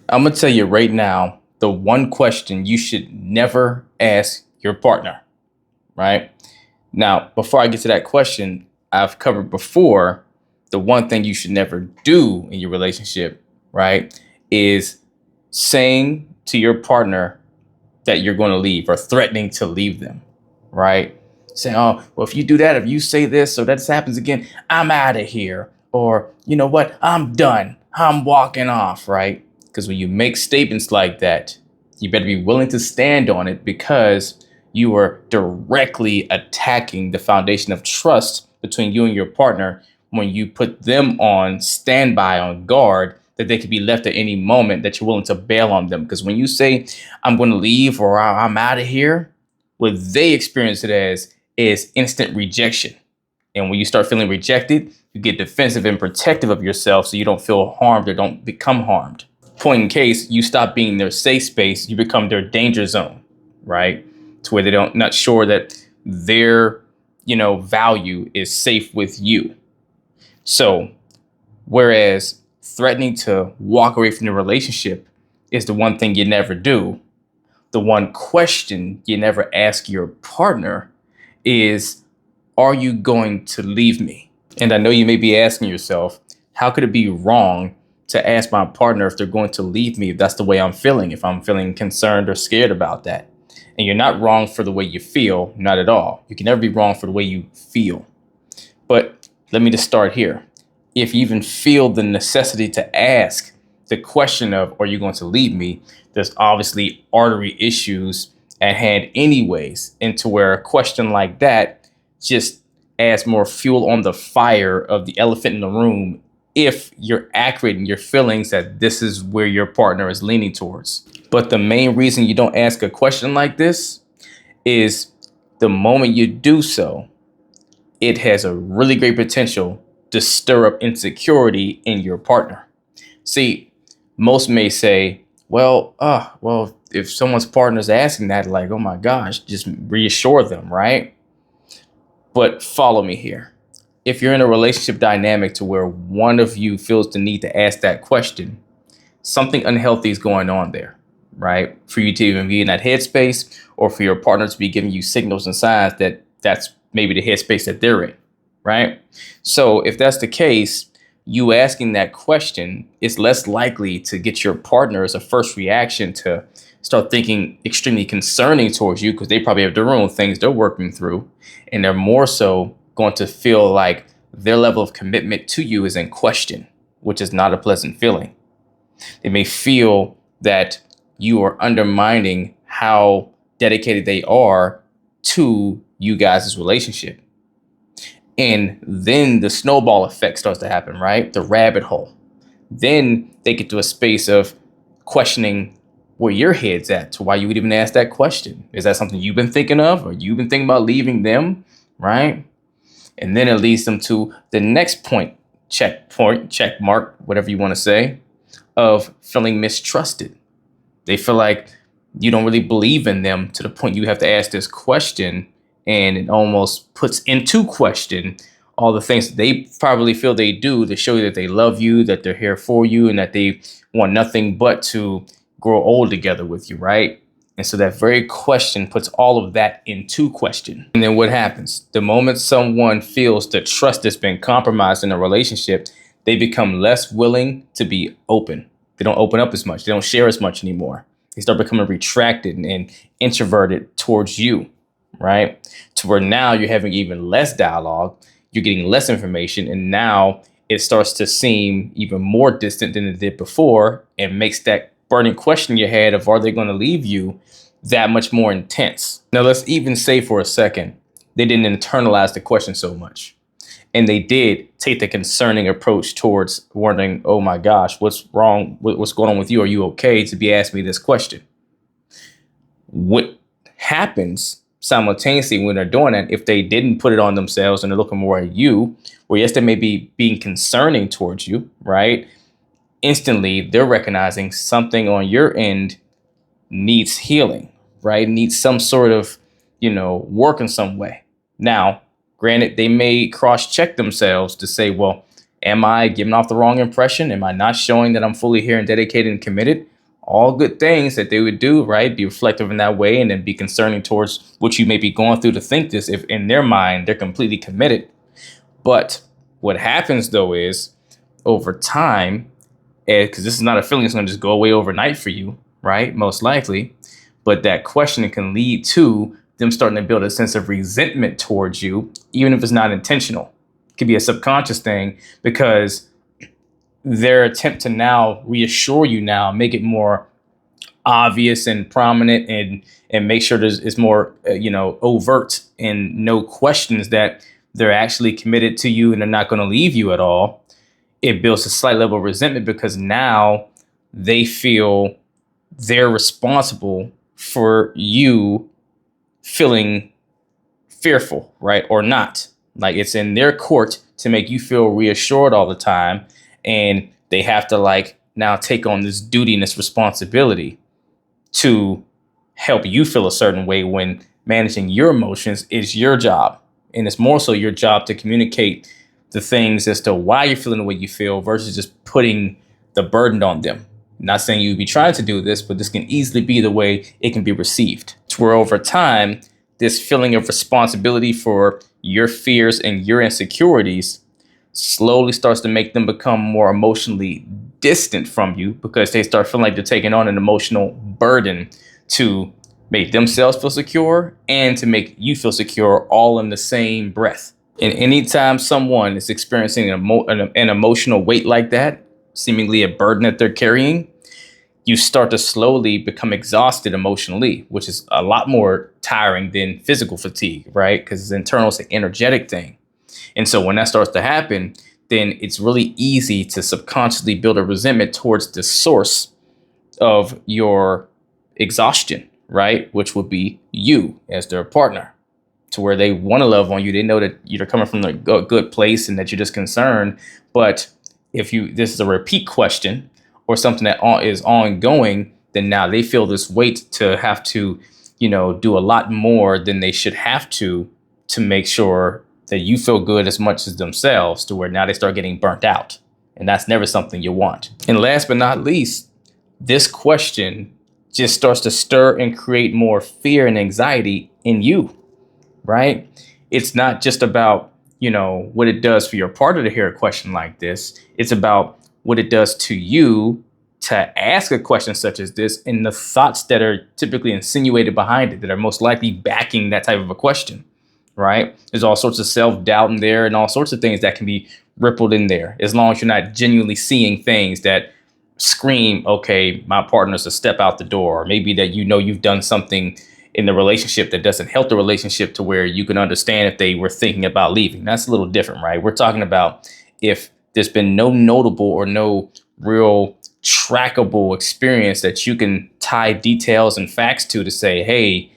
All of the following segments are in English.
I'm going to tell you right now the one question you should never ask your partner, right? Now, before I get to that question, I've covered before the one thing you should never do in your relationship, right? Is saying to your partner that you're going to leave or threatening to leave them, right? Saying, oh, well, if you do that, if you say this or that happens again, I'm out of here. Or, you know what? I'm done. I'm walking off, right? Because when you make statements like that, you better be willing to stand on it because you are directly attacking the foundation of trust between you and your partner when you put them on standby, on guard, that they could be left at any moment, that you're willing to bail on them. Because when you say, I'm going to leave or I'm out of here, what they experience it as is instant rejection. And when you start feeling rejected, you get defensive and protective of yourself so you don't feel harmed or don't become harmed. Point in case, you stop being their safe space, you become their danger zone, right? To where they don't not sure that their, value is safe with you. So whereas threatening to walk away from the relationship is the one thing you never do, the one question you never ask your partner is, are you going to leave me? And I know you may be asking yourself, how could it be wrong to ask my partner if they're going to leave me if that's the way I'm feeling, if I'm feeling concerned or scared about that? And you're not wrong for the way you feel, not at all. You can never be wrong for the way you feel. But let me just start here. If you even feel the necessity to ask the question of, are you going to leave me? There's obviously artery issues at hand anyways, into where a question like that just adds more fuel on the fire of the elephant in the room if you're accurate in your feelings that this is where your partner is leaning towards. But the main reason you don't ask a question like this is the moment you do so, it has a really great potential to stir up insecurity in your partner. See, most may say, well, if someone's partner is asking that, like, oh my gosh, just reassure them, right? But follow me here. If you're in a relationship dynamic to where one of you feels the need to ask that question, something unhealthy is going on there, right? For you to even be in that headspace or for your partner to be giving you signals and signs that that's maybe the headspace that they're in, right? So if that's the case, you asking that question is less likely to get your partner as a first reaction to start thinking extremely concerning towards you because they probably have their own things they're working through. And they're more so going to feel like their level of commitment to you is in question, which is not a pleasant feeling. They may feel that you are undermining how dedicated they are to you guys' relationship. And then the snowball effect starts to happen, right? The rabbit hole. Then they get to a space of questioning where your head's at to why you would even ask that question. Is that something you've been thinking of or you've been thinking about leaving them, right? And then it leads them to the next check mark, whatever you want to say, of feeling mistrusted. They feel like you don't really believe in them to the point you have to ask this question, and it almost puts into question all the things that they probably feel they do to show you that they love you, that they're here for you, and that they want nothing but to grow old together with you, right? And so that very question puts all of that into question. And then what happens? The moment someone feels that trust has been compromised in a relationship, they become less willing to be open. They don't open up as much. They don't share as much anymore. They start becoming retracted and introverted towards you, right? To where now you're having even less dialogue, you're getting less information, and now it starts to seem even more distant than it did before and makes that burning question in your head of are they going to leave you that much more intense. Now let's even say for a second they didn't internalize the question so much, and they did take the concerning approach towards wondering, oh my gosh, what's wrong? What's going on with you? Are you okay to be asking me this question? What happens simultaneously when they're doing that, if they didn't put it on themselves and they're looking more at you, where yes, they may be being concerning towards you, right? Instantly, they're recognizing something on your end needs healing, right? Needs some sort of, work in some way. Now, granted, they may cross-check themselves to say, well, am I giving off the wrong impression? Am I not showing that I'm fully here and dedicated and committed? all good things that they would do, right? Be reflective in that way and then be concerning towards what you may be going through to think this, if in their mind they're completely committed. But what happens though is over time, because this is not a feeling that's going to just go away overnight for you, right? Most likely. But that questioning can lead to them starting to build a sense of resentment towards you, even if it's not intentional. It could be a subconscious thing because their attempt to now reassure you now, make it more obvious and prominent and make sure it's more, overt and no questions that they're actually committed to you and they're not going to leave you at all. It builds a slight level of resentment because now they feel they're responsible for you feeling fearful, right? Or not. Like it's in their court to make you feel reassured all the time. And they have to like now take on this duty and this responsibility to help you feel a certain way when managing your emotions is your job. And it's more so your job to communicate the things as to why you're feeling the way you feel versus just putting the burden on them. Not saying you'd be trying to do this, but this can easily be the way it can be received. To where over time, this feeling of responsibility for your fears and your insecurities slowly starts to make them become more emotionally distant from you because they start feeling like they're taking on an emotional burden to make themselves feel secure and to make you feel secure all in the same breath. And anytime someone is experiencing an emotional weight like that, seemingly a burden that they're carrying, you start to slowly become exhausted emotionally, which is a lot more tiring than physical fatigue, right? Because it's internal, it's an energetic thing. And so when that starts to happen, then it's really easy to subconsciously build a resentment towards the source of your exhaustion, right? Which would be you as their partner, to where they want to love on you. They know that you're coming from a good place and that you're just concerned. But if this is a repeat question or something that is ongoing, then now they feel this weight to have to, do a lot more than they should have to make sure that you feel good as much as themselves, to where now they start getting burnt out. And that's never something you want. And last but not least, this question just starts to stir and create more fear and anxiety in you, right? It's not just about, what it does for your partner to hear a question like this. It's about what it does to you to ask a question such as this and the thoughts that are typically insinuated behind it that are most likely backing that type of a question, right? There's all sorts of self-doubt in there and all sorts of things that can be rippled in there, as long as you're not genuinely seeing things that scream, okay, my partner's a step out the door, or maybe that you've done something in the relationship that doesn't help the relationship to where you can understand if they were thinking about leaving. That's a little different, right? We're talking about if there's been no notable or no real trackable experience that you can tie details and facts to say, hey,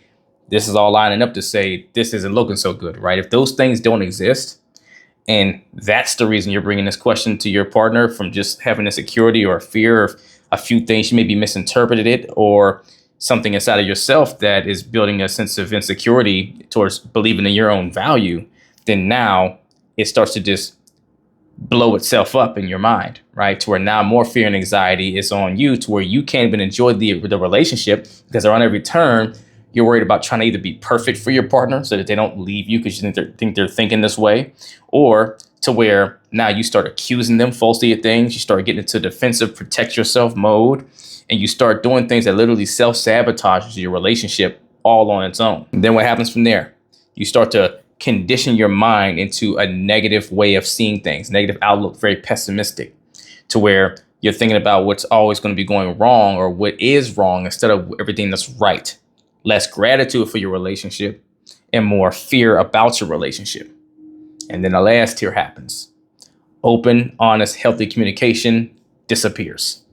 this is all lining up to say this isn't looking so good, right? If those things don't exist, and that's the reason you're bringing this question to your partner from just having insecurity or fear of a few things, you maybe misinterpreted it, or something inside of yourself that is building a sense of insecurity towards believing in your own value, then now it starts to just blow itself up in your mind, right? To where now more fear and anxiety is on you, to where you can't even enjoy the relationship because on every turn, you're worried about trying to either be perfect for your partner so that they don't leave you because you think they're thinking this way, or to where now you start accusing them falsely of things. You start getting into defensive, protect yourself mode, and you start doing things that literally self-sabotages your relationship all on its own. And then what happens from there? You start to condition your mind into a negative way of seeing things, negative outlook, very pessimistic, to where you're thinking about what's always going to be going wrong or what is wrong instead of everything that's right. Less gratitude for your relationship and more fear about your relationship. And then the last tier happens. Open, honest, healthy communication disappears.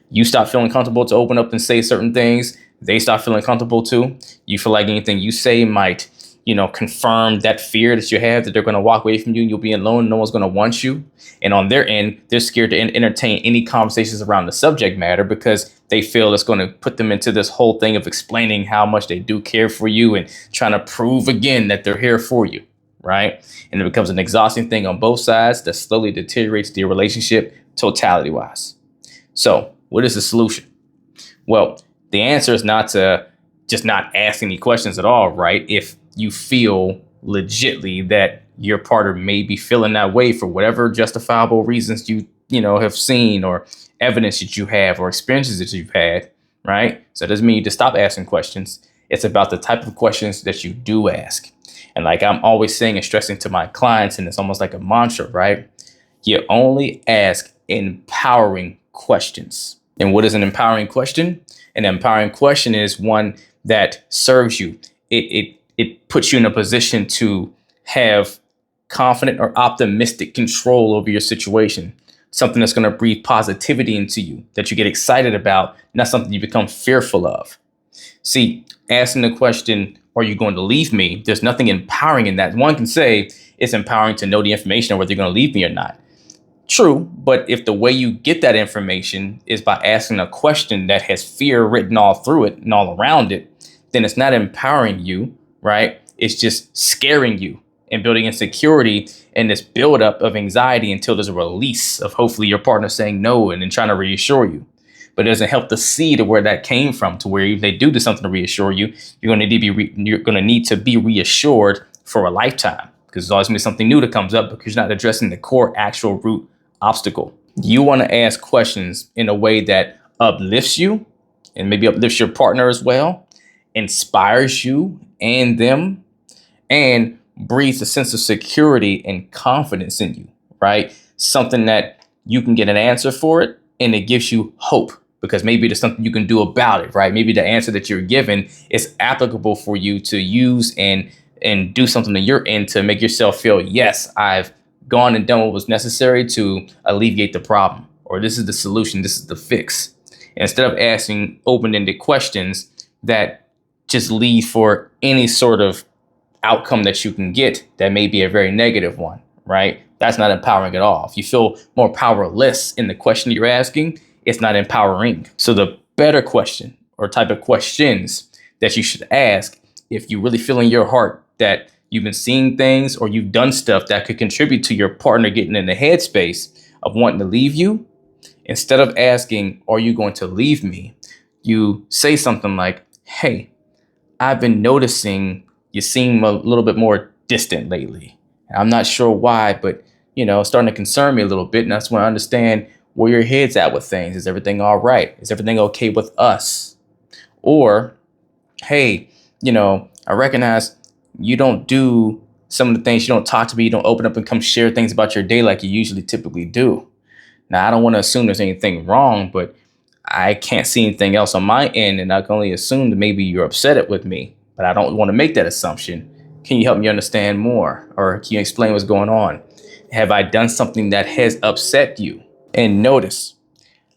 You stop feeling comfortable to open up and say certain things. They stop feeling comfortable too. You feel like anything you say might, confirm that fear that you have that they're going to walk away from you and you'll be alone. No one's going to want you. And on their end, they're scared to entertain any conversations around the subject matter because they feel it's going to put them into this whole thing of explaining how much they do care for you and trying to prove again that they're here for you, right? And it becomes an exhausting thing on both sides that slowly deteriorates the relationship totality wise. So what is the solution? Well, the answer is not to just not ask any questions at all, right? If you feel legitly that your partner may be feeling that way for whatever justifiable reasons have seen, or evidence that you have, or experiences that you've had, right? So it doesn't mean you to stop asking questions. It's about the type of questions that you do ask. And like I'm always saying and stressing to my clients, and it's almost like a mantra, right? You only ask empowering questions. And what is an empowering question? An empowering question is one that serves you. It puts you in a position to have confident or optimistic control over your situation. Something that's going to breathe positivity into you, that you get excited about, not something you become fearful of. See, asking the question, are you going to leave me? There's nothing empowering in that. One can say it's empowering to know the information of whether you're going to leave me or not. True, but if the way you get that information is by asking a question that has fear written all through it and all around it, then it's not empowering you, right? It's just scaring you and building insecurity and this buildup of anxiety until there's a release of hopefully your partner saying no and then trying to reassure you. But it doesn't help to see to where that came from, to where if they do something to reassure you, you're going to need to be reassured for a lifetime, because there's always going to be something new that comes up because you're not addressing the core actual root obstacle. You want to ask questions in a way that uplifts you and maybe uplifts your partner as well, inspires you and them, and breathes a sense of security and confidence in you, right? Something that you can get an answer for it, and it gives you hope because maybe there's something you can do about it, right? Maybe the answer that you're given is applicable for you to use and do something that you're in to make yourself feel, yes, I've gone and done what was necessary to alleviate the problem, or this is the solution, this is the fix. And instead of asking open-ended questions that just lead for any sort of outcome that you can get that may be a very negative one, right? That's not empowering at all. If you feel more powerless in the question you're asking, it's not empowering. So the better question or type of questions that you should ask, if you really feel in your heart that you've been seeing things or you've done stuff that could contribute to your partner getting in the headspace of wanting to leave you, instead of asking, are you going to leave me? You say something like, hey, I've been noticing you seem a little bit more distant lately. I'm not sure why, but it's starting to concern me a little bit. And that's when I understand where your head's at with things. Is everything all right? Is everything okay with us? Or, hey, I recognize you don't do some of the things, you don't talk to me, you don't open up and come share things about your day like you usually typically do. Now, I don't want to assume there's anything wrong, but I can't see anything else on my end. And I can only assume that maybe you're upset with me, but I don't want to make that assumption. Can you help me understand more? Or can you explain what's going on? Have I done something that has upset you? And notice,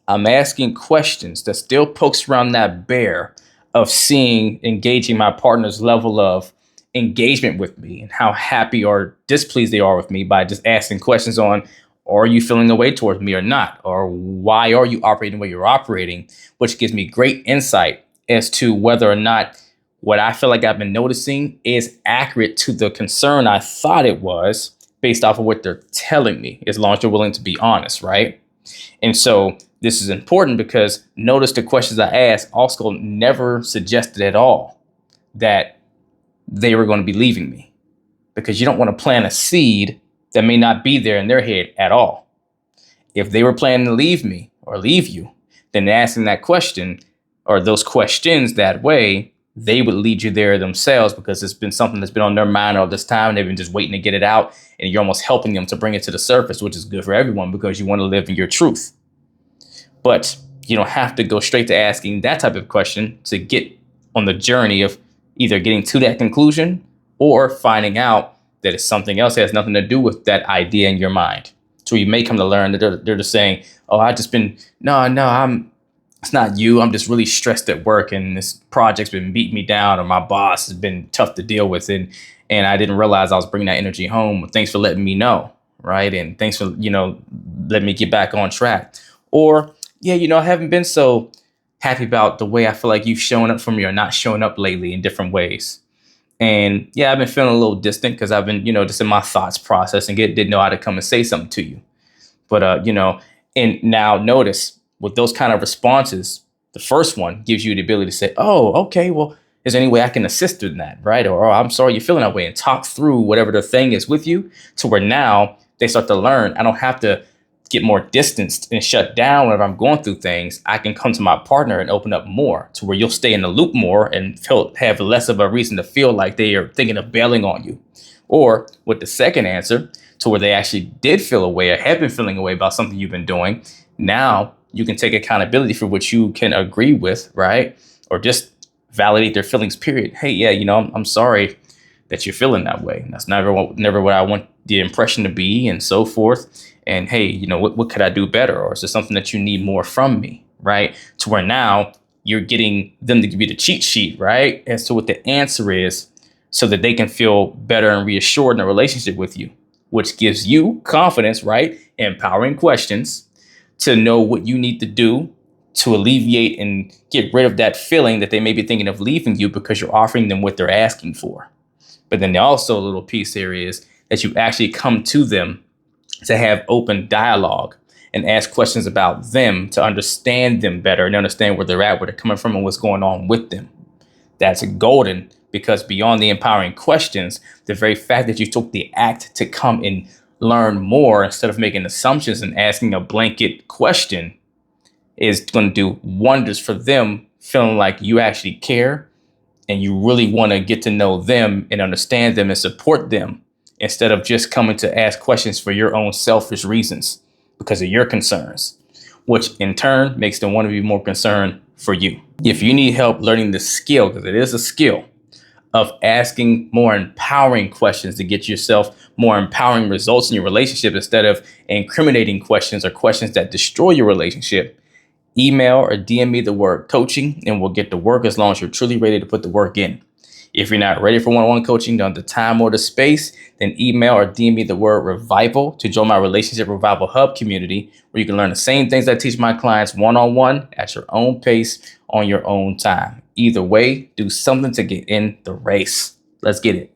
I'm asking questions that still pokes around that bear of engaging my partner's level of engagement with me and how happy or displeased they are with me, by just asking questions on, are you feeling the way towards me or not? Or why are you operating the way you're operating? Which gives me great insight as to whether or not what I feel like I've been noticing is accurate to the concern I thought it was, based off of what they're telling me, as long as you're willing to be honest, right? And so this is important because notice the questions I asked also never suggested at all that they were going to be leaving me, because you don't want to plant a seed that may not be there in their head at all. If they were planning to leave me or leave you, then asking that question or those questions that way, they would lead you there themselves, because it's been something that's been on their mind all this time. They've been just waiting to get it out, and you're almost helping them to bring it to the surface, which is good for everyone because you want to live in your truth. But you don't have to go straight to asking that type of question to get on the journey of either getting to that conclusion or finding out that it's something else that has nothing to do with that idea in your mind. So you may come to learn that they're just saying, oh, it's not you. I'm just really stressed at work and this project's been beating me down, or my boss has been tough to deal with. And I didn't realize I was bringing that energy home. Thanks for letting me know. Right. And thanks for, letting me get back on track. Or, I haven't been so happy about the way I feel like you've shown up for me or not showing up lately in different ways. And I've been feeling a little distant because I've been, just in my thoughts process and didn't know how to come and say something to you. But, and now notice with those kind of responses, The first one gives you the ability to say, oh, okay, well, is there any way I can assist in that, right? Or, oh, I'm sorry you're feeling that way, and talk through whatever the thing is with you, to where now they start to learn. I don't have to get more distanced and shut down whenever I'm going through things. I can come to my partner and open up more, to where you'll stay in the loop more and have less of a reason to feel like they are thinking of bailing on you. Or with the second answer, to where they actually did feel away or have been feeling away about something you've been doing. Now you can take accountability for what you can agree with, right? Or just validate their feelings, period. Hey, yeah, I'm sorry that you're feeling that way. That's never what I want the impression to be, and so forth. And hey, what could I do better? Or is there something that you need more from me, right? To where now you're getting them to give you the cheat sheet, right? As to what the answer is, so that they can feel better and reassured in a relationship with you, which gives you confidence, right? Empowering questions to know what you need to do to alleviate and get rid of that feeling that they may be thinking of leaving you, because you're offering them what they're asking for. But then also a little piece here is that you actually come to them to have open dialogue and ask questions about them, to understand them better and understand where they're at, where they're coming from, and what's going on with them. That's golden, because beyond the empowering questions, the very fact that you took the act to come and learn more instead of making assumptions and asking a blanket question is going to do wonders for them, feeling like you actually care and you really want to get to know them and understand them and support them, instead of just coming to ask questions for your own selfish reasons because of your concerns, which in turn makes them want to be more concerned for you. If you need help learning the skill, because it is a skill, of asking more empowering questions to get yourself more empowering results in your relationship instead of incriminating questions or questions that destroy your relationship, email or DM me the word coaching and we'll get to work, as long as you're truly ready to put the work in. If you're not ready for one-on-one coaching, don't have the time or the space, then email or DM me the word revival to join my Relationship Revival Hub community, where you can learn the same things I teach my clients one-on-one at your own pace on your own time. Either way, do something to get in the race. Let's get it.